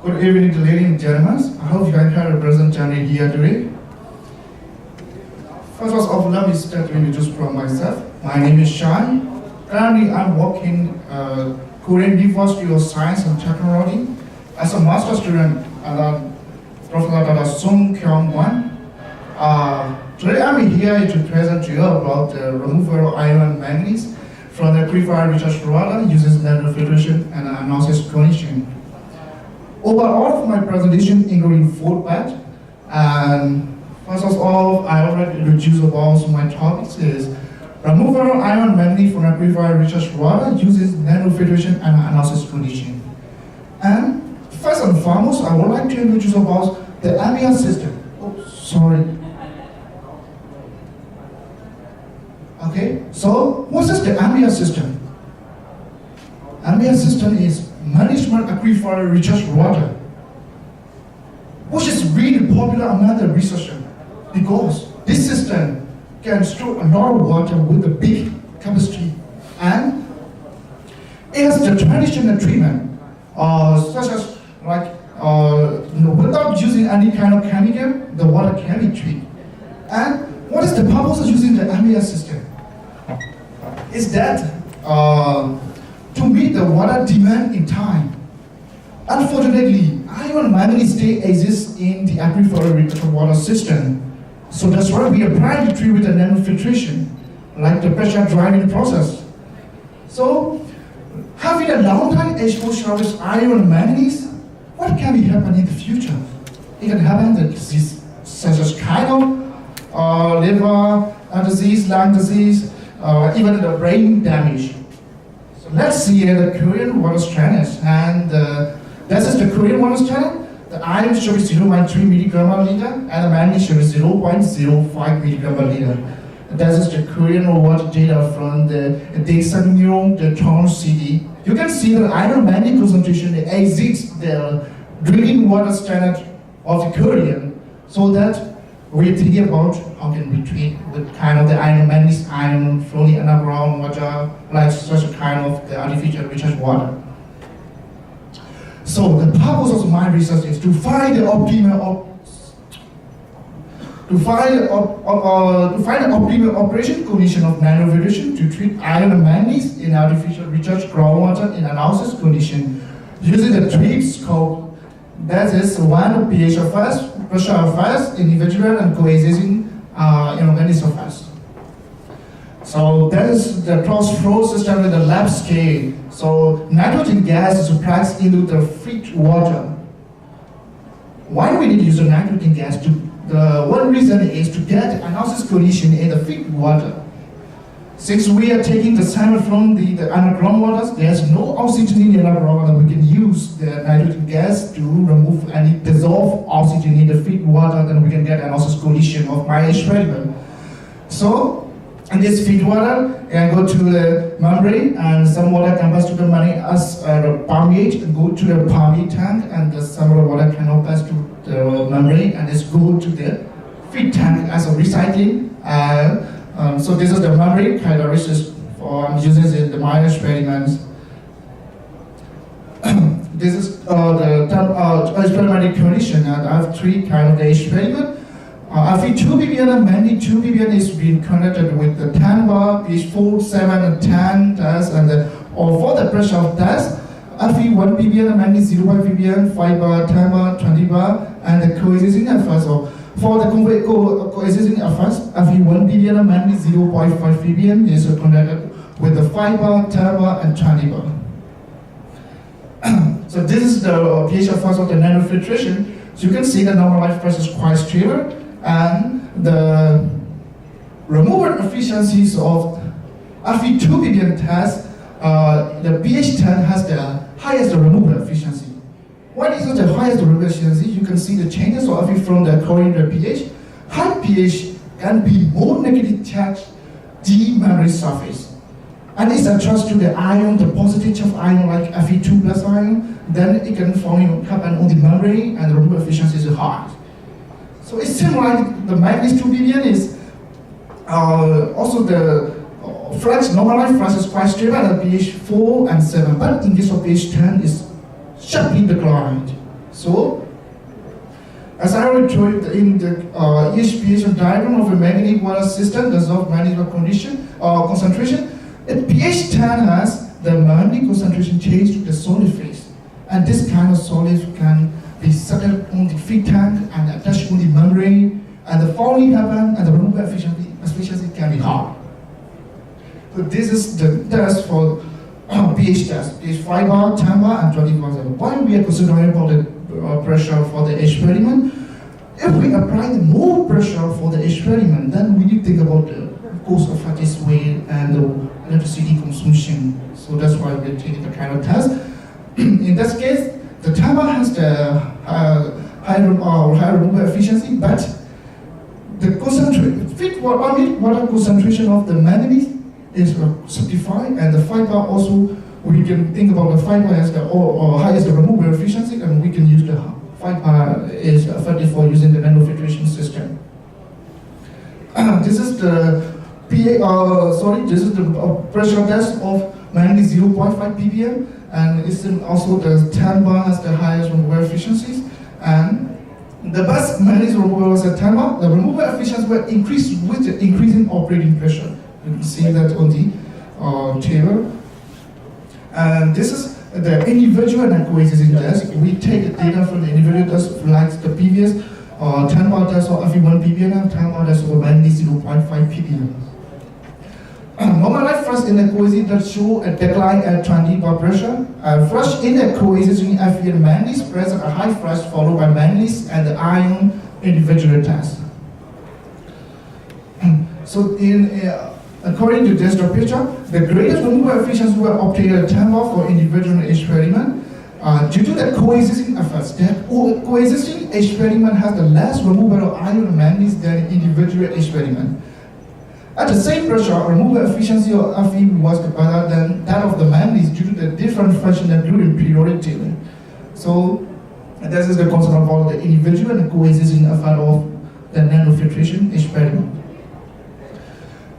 Good evening, ladies and gentlemen. I hope you guys had a pleasant journey here today. First of all, let me start to introduce from myself. My name is Shai. Currently, I'm working Korean University of Science and Technology as a master student at Professor Dr. Sung Kyung-Wan. Today, I'm here to present to you about the removal of iron and manganese from the purified research water uses nanofiltration and analysis condition. Overall, of my presentation including 4 parts, and first of all, I already introduced about my topics is removal of iron and manganese from the purified research water uses nanofiltration and analysis condition. And first and foremost, I would like to introduce about the AMIA system. Oh, sorry. Okay, so what is the AMIA system? AMIA system is management aquifer research water, which is really popular among the researchers because this system can store a lot of water with a big capacity, and it has the traditional treatment, such as without using any kind of chemical, the water can be treated. And what is the purpose of using the AMIA system? Is that to meet the water demand in time. Unfortunately, iron and manganese still exists in the aquifer water system. So that's why we apply to treat with the nanofiltration, like the pressure driving process. So, having a long time exposure with iron and manganese, what can be happening in the future? It can happen the disease such as liver disease, lung disease, even the brain damage. So let's see the Korean water standard, and this is the Korean water standard. The iron should be 0.3 milligram per liter, and the manganese should be 0.05 milligram per liter. This is the Korean water data from the Daesan the Town City. You can see that iron and manganese concentration exceeds the drinking water standard of the Korean, so that we're thinking about how can we treat the kind of the iron and manganese iron flowing underground water, like such a kind of the artificial recharge water. So the purpose of my research is to find the optimal optimal operation condition of nanofiltration to treat iron and manganese in artificial recharge groundwater in analysis condition using the 3 scope. That is 1 pH of phase, pressure of phase, individual and coexisting inorganic phase. So that is the cross flow system with the lab scale. So nitrogen gas is pressed into the feed water. Why we need to use the nitrogen gas? The one reason is to get analysis condition in the feed water. Since we are taking the sample from the underground waters, there's no oxygen in the underground water. We can use the nitrogen gas to remove any dissolved oxygen in the feed water, then we can get analysis condition of my experiment. So, in this feed water, can go to the membrane, and some water can pass to the membrane as permeate and go to the permeate tank, and some of the water cannot pass to the membrane and just go to the feed tank as a recycling. So this is the membrane characteristics for using in my experiments. This is the experimental condition, and I have 3 kind of the experiment. Fe 2 ppm and manganese 2 ppm is being connected with the 10 bar, pH 4, 7, and 10 test, and or for the pressure of test, Fe 1 ppm and manganese 0.5 ppm, 5 bar, 10 bar, 20 bar, and the coexisting effects. So for the coexisting effects, Fe 1 ppm and manganese 0.5 ppm is connected with the 5 bar, 10 bar, and 20 bar. So this is the pH effects of the nanofiltration. So you can see the normalized pressure is quite stable, and the removal efficiencies of Fe 2 ppm test, the pH 10 has the highest removal efficiency. What is the highest removal efficiency? You can see the changes of Fe from the correlated pH. High pH can be more negatively charged the membrane surface. And it's attached to the ion, the positive of ion like Fe2 plus ion, then it can happen on the membrane, and the removal efficiency is high. So it seems like the manganese 2 ppm is also the flux, normalized flux is quite stable at pH 4 and 7, but in case of pH 10 is sharply declined. So, as I already told you in the each pH diagram of a magnetic water system, the dissolved magnetic condition concentration, at pH 10 has the magnetic concentration change to the solid phase, and this kind of solid can be settled on the feed tank and attached on the membrane, and the following happen, and the removal efficiency can be high. So this is the test for pH test. pH 5 bar, 10 bar, and 20 bar. Why we are considering about the pressure for the experiment? If we apply the more pressure for the experiment, then we need to think about the cost of lattice weight and the electricity consumption. So that's why we're taking the kind of test. In this case, the 10 bar has the higher removal efficiency, but the water concentration of the manganese is certified, and the 5 bar also, we can think about the 5 bar as the highest removal efficiency, and we can use the 5 bar is effective for using the nanofiltration system. This is the this is the pressure test of manganese 0.5 ppm, and it's also the 10 bar has the highest removal efficiencies, and the best manganese removal was at 10 bar. The removal efficiency will increase with the increasing operating pressure. You can see that on the table. And this is the individual and coexisting test. We take the data from the individual test like the previous 10 bar test for Fe1 ppm and 10 bar test for manganese 0.5 ppm. Normalized first in the coexisting test show a decline at 20 bar pressure. First in the coexisting Fe and manganese present a high thrust followed by manganese and the ion individual test. So according to this picture, the greatest removal efficiency were obtained at 10 bar for individual experiment. Due to the coexisting effects, the coexisting experiment has the less removal of iron and manganese than individual experiment. At the same pressure, removal efficiency of Fe was better than that of the manganese due to the different function including periodic table. So this is the concept about the individual and coexisting effect of the nanofiltration experiment.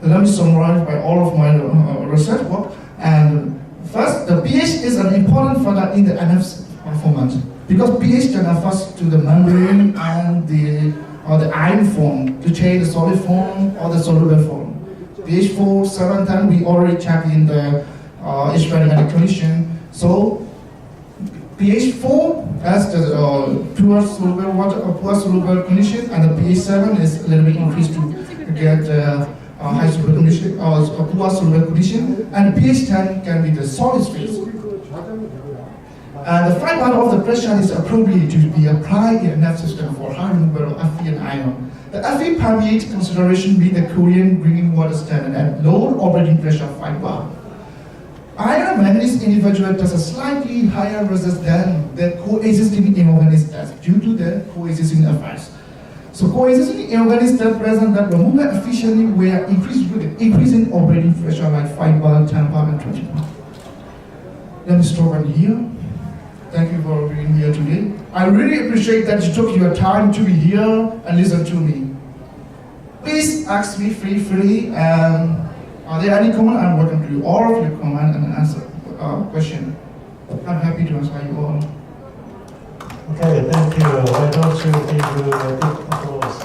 Let me summarize by all of my research work. And first, the pH is an important factor in the NF performance because pH can affect to the membrane and the ion form to change the solid form or the soluble form. pH 4, 7, 10 we already checked in the experimental condition. So pH 4 has the pure soluble water or pure soluble condition, and the pH 7 is a little bit increased to get high soluble condition or poor soluble condition, and pH 10 can be the solid phase. And the 5 bar of the pressure is appropriate to be applied in a NF system for high removal of Fe and ion. The Fe permeate consideration being the Korean drinking water standard at lower operating pressure 5 bar. Iron manganese individual does a slightly higher resistance than the coexisting inorganic test due to the coexisting effects. So coexisting inorganic test present that removal efficiency were increased with the increasing operating pressure like 5 bar, 10 bar, and 20 bar. Let me stop right here. Thank you for being here today. I really appreciate that you took your time to be here and listen to me. Please ask me freely. Are there any comments? I'm welcome to all of your comments and answer question. I'm happy to answer you all. Okay, thank you. Why don't you give a big applause?